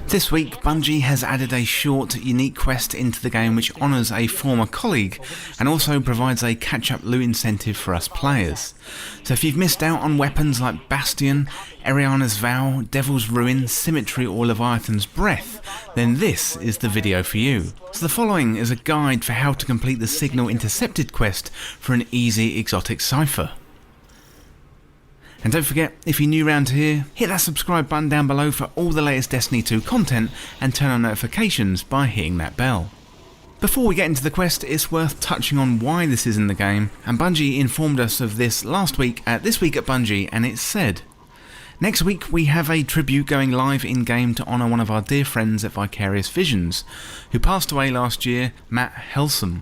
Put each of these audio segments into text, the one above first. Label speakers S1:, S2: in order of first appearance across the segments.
S1: This week, Bungie has added a short, unique quest into the game which honours a former colleague and also provides a catch-up loot incentive for us players. So if you've missed out on weapons like Bastion, Eriana's Vow, Devil's Ruin, Symmetry or Leviathan's Breath, then this is the video for you. So the following is a guide for how to complete the Signal Intercepted quest for an easy Exotic Cipher. And don't forget, if you're new around here, hit that subscribe button down below for all the latest Destiny 2 content and turn on notifications by hitting that bell. Before we get into the quest, it's worth touching on why this is in the game, and Bungie informed us of this last week at This Week at Bungie, and it said, next week we have a tribute going live in game to honour one of our dear friends at Vicarious Visions, who passed away last year, Matt Helsom.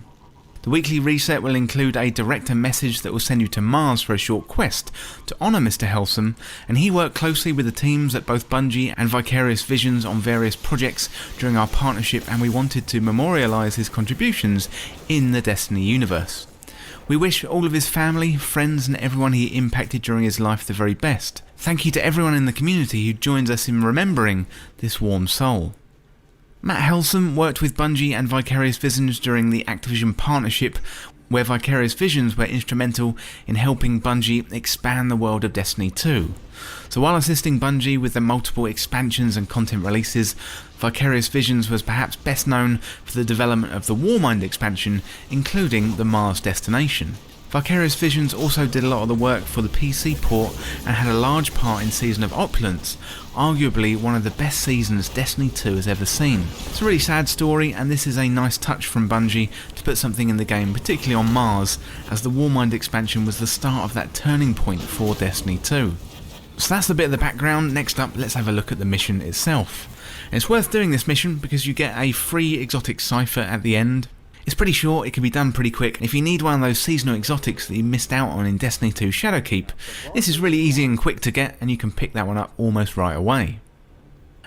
S1: The weekly reset will include a director message that will send you to Mars for a short quest to honour Mr. Helsom, and he worked closely with the teams at both Bungie and Vicarious Visions on various projects during our partnership, and we wanted to memorialise his contributions in the Destiny universe. We wish all of his family, friends and everyone he impacted during his life the very best. Thank you to everyone in the community who joins us in remembering this warm soul. Matt Helson worked with Bungie and Vicarious Visions during the Activision partnership, where Vicarious Visions were instrumental in helping Bungie expand the world of Destiny 2. So while assisting Bungie with the multiple expansions and content releases, Vicarious Visions was perhaps best known for the development of the Warmind expansion, including the Mars destination. Vicarious Visions also did a lot of the work for the PC port and had a large part in Season of Opulence, arguably one of the best seasons Destiny 2 has ever seen. It's a really sad story, and this is a nice touch from Bungie to put something in the game, particularly on Mars, as the Warmind expansion was the start of that turning point for Destiny 2. So that's the bit of the background. Next up, let's have a look at the mission itself. And it's worth doing this mission because you get a free Exotic Cipher at the end. It's pretty short, it can be done pretty quick. If you need one of those seasonal exotics that you missed out on in Destiny 2 Shadowkeep, this is really easy and quick to get, and you can pick that one up almost right away.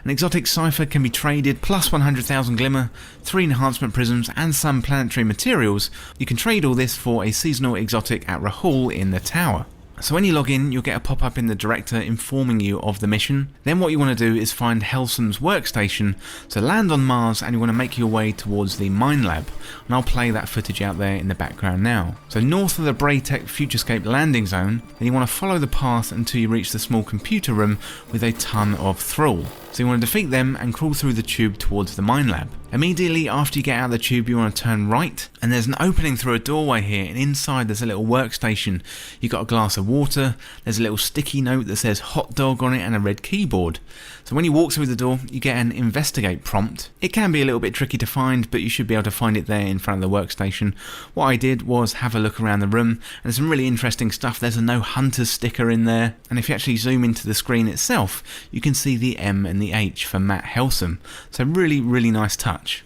S1: An Exotic Cipher can be traded plus 100,000 glimmer, 3 enhancement prisms and some planetary materials. You can trade all this for a seasonal exotic at Rahool in the tower. So when you log in, you'll get a pop-up in the director informing you of the mission. Then what you want to do is find Helsom's workstation, so land on Mars and you want to make your way towards the mine lab, and I'll play that footage out there in the background now. So north of the Braytech Futurescape landing zone, then you want to follow the path until you reach the small computer room with a ton of thrall. So you want to defeat them and crawl through the tube towards the mine lab. Immediately after you get out of the tube, you want to turn right, and there's an opening through a doorway here, and inside there's a little workstation. You've got a glass of water, there's a little sticky note that says hot dog on it and a red keyboard. So when you walk through the door, you get an investigate prompt. It can be a little bit tricky to find, but you should be able to find it there in front of the workstation. What I did was have a look around the room, and there's some really interesting stuff. There's a no hunters sticker in there, and if you actually zoom into the screen itself, you can see the M and the H for Matt Helsom. So really nice touch.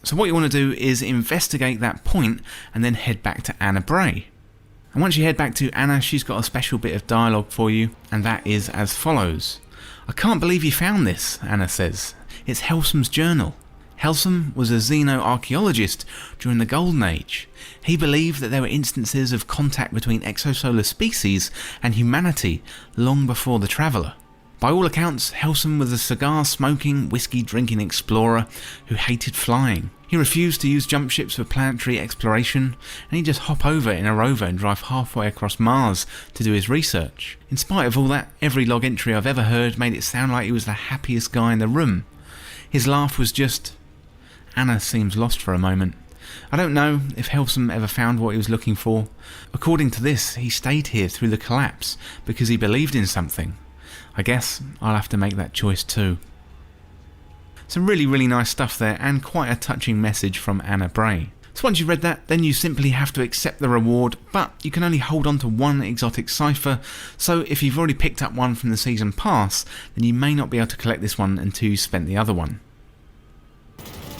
S1: So what you want to do is investigate that point and then head back to Anna Bray. And once you head back to Anna, she's got a special bit of dialogue for you, and that is as follows. I can't believe you found this, Anna says. It's Helsom's journal. Helsom was a xenoarchaeologist during the Golden Age. He believed that there were instances of contact between exosolar species and humanity long before the Traveller. By all accounts, Helsom was a cigar-smoking, whiskey-drinking explorer who hated flying. He refused to use jump ships for planetary exploration, and he'd just hop over in a rover and drive halfway across Mars to do his research. In spite of all that, every log entry I've ever heard made it sound like he was the happiest guy in the room. His laugh was just... Anna seems lost for a moment. I don't know if Helsom ever found what he was looking for. According to this, he stayed here through the collapse because he believed in something. I guess I'll have to make that choice too. Some really nice stuff there, and quite a touching message from Anna Bray. So once you've read that, then you simply have to accept the reward, but you can only hold on to one Exotic Cipher, so if you've already picked up one from the season pass, then you may not be able to collect this one until you've spent the other one.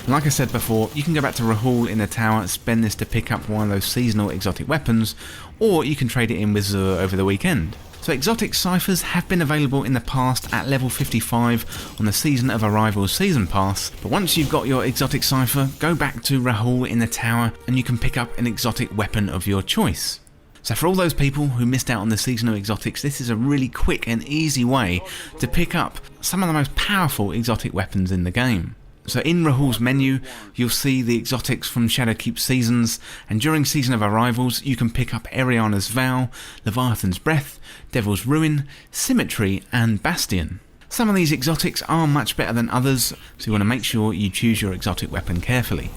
S1: Like I said before, you can go back to Rahool in the tower and spend this to pick up one of those seasonal exotic weapons, or you can trade it in with Zur over the weekend. So Exotic Ciphers have been available in the past at level 55 on the Season of Arrival Season Pass, but once you've got your Exotic Cipher, go back to Rahool in the tower and you can pick up an exotic weapon of your choice. So for all those people who missed out on the seasonal exotics, this is a really quick and easy way to pick up some of the most powerful exotic weapons in the game. So in Rahool's menu, you'll see the exotics from Shadowkeep Seasons, and during Season of Arrivals you can pick up Eriana's Vow, Leviathan's Breath, Devil's Ruin, Symmetry and Bastion. Some of these exotics are much better than others, so you want to make sure you choose your exotic weapon carefully.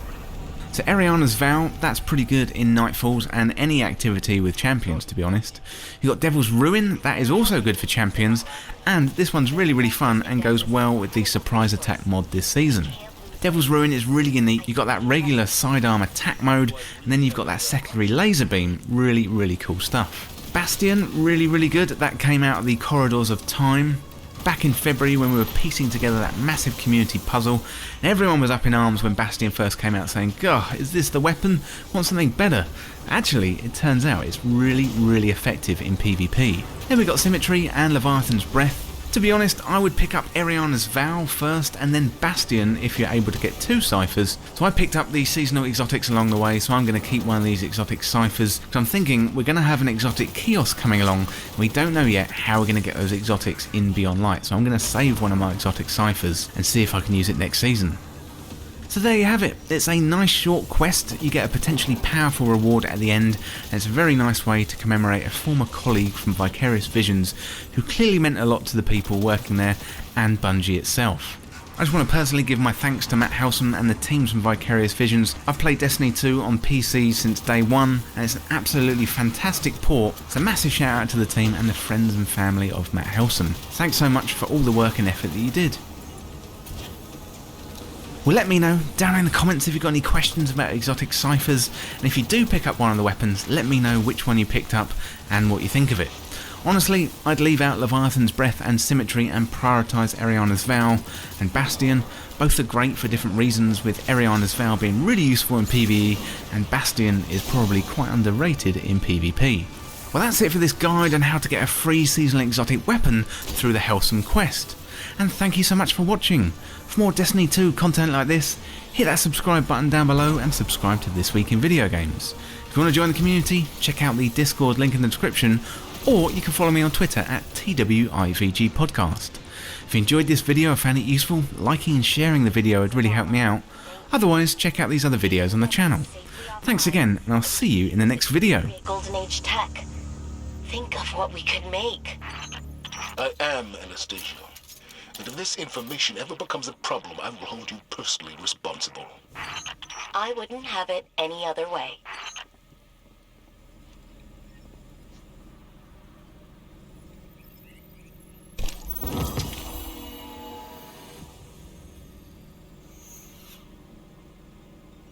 S1: So Eriana's Vow, that's pretty good in Nightfalls and any activity with champions, to be honest. You've got Devil's Ruin, that is also good for champions, and this one's really fun and goes well with the surprise attack mod this season. Devil's Ruin is really unique. You've got that regular sidearm attack mode, and then you've got that secondary laser beam, really cool stuff. Bastion, really good, that came out of the Corridors of Time. Back in February when we were piecing together that massive community puzzle, and everyone was up in arms when Bastion first came out saying, "God, is this the weapon? Want something better?" Actually, it turns out it's really effective in PvP. Then we got Symmetry and Leviathan's Breath. To be honest, I would pick up Eriana's Vow first and then Bastion if you're able to get 2 ciphers. So I picked up these seasonal exotics along the way, so I'm going to keep one of these exotic ciphers, because I'm thinking we're going to have an exotic kiosk coming along. We don't know yet how we're going to get those exotics in Beyond Light, so I'm going to save one of my exotic ciphers and see if I can use it next season. So there you have it. It's a nice short quest. You get a potentially powerful reward at the end, and it's a very nice way to commemorate a former colleague from Vicarious Visions who clearly meant a lot to the people working there and Bungie itself. I just want to personally give my thanks to Matt Helsom and the teams from Vicarious Visions. I've played Destiny 2 on PC since day one, and it's an absolutely fantastic port. So a massive shout out to the team and the friends and family of Matt Helsom. Thanks so much for all the work and effort that you did. Well, let me know down in the comments if you've got any questions about exotic ciphers, and if you do pick up one of the weapons, let me know which one you picked up and what you think of it. Honestly, I'd leave out Leviathan's Breath and Symmetry and prioritise Eriana's Vow and Bastion. Both are great for different reasons, with Eriana's Vow being really useful in PvE and Bastion is probably quite underrated in PvP. Well, that's it for this guide on how to get a free seasonal exotic weapon through the Helsom quest. And thank you so much for watching. For more Destiny 2 content like this, hit that subscribe button down below and subscribe to This Week in Video Games. If you want to join the community, check out the Discord link in the description, or you can follow me on Twitter at TWIVG Podcast. If you enjoyed this video or found it useful, liking and sharing the video would really help me out. Otherwise, check out these other videos on the channel. Thanks again, and I'll see you in the next video.
S2: Golden Age tech. Think of what we could make.
S3: I am Anastasia. And if this information ever becomes a problem, I will hold you personally responsible.
S2: I wouldn't have it any other way.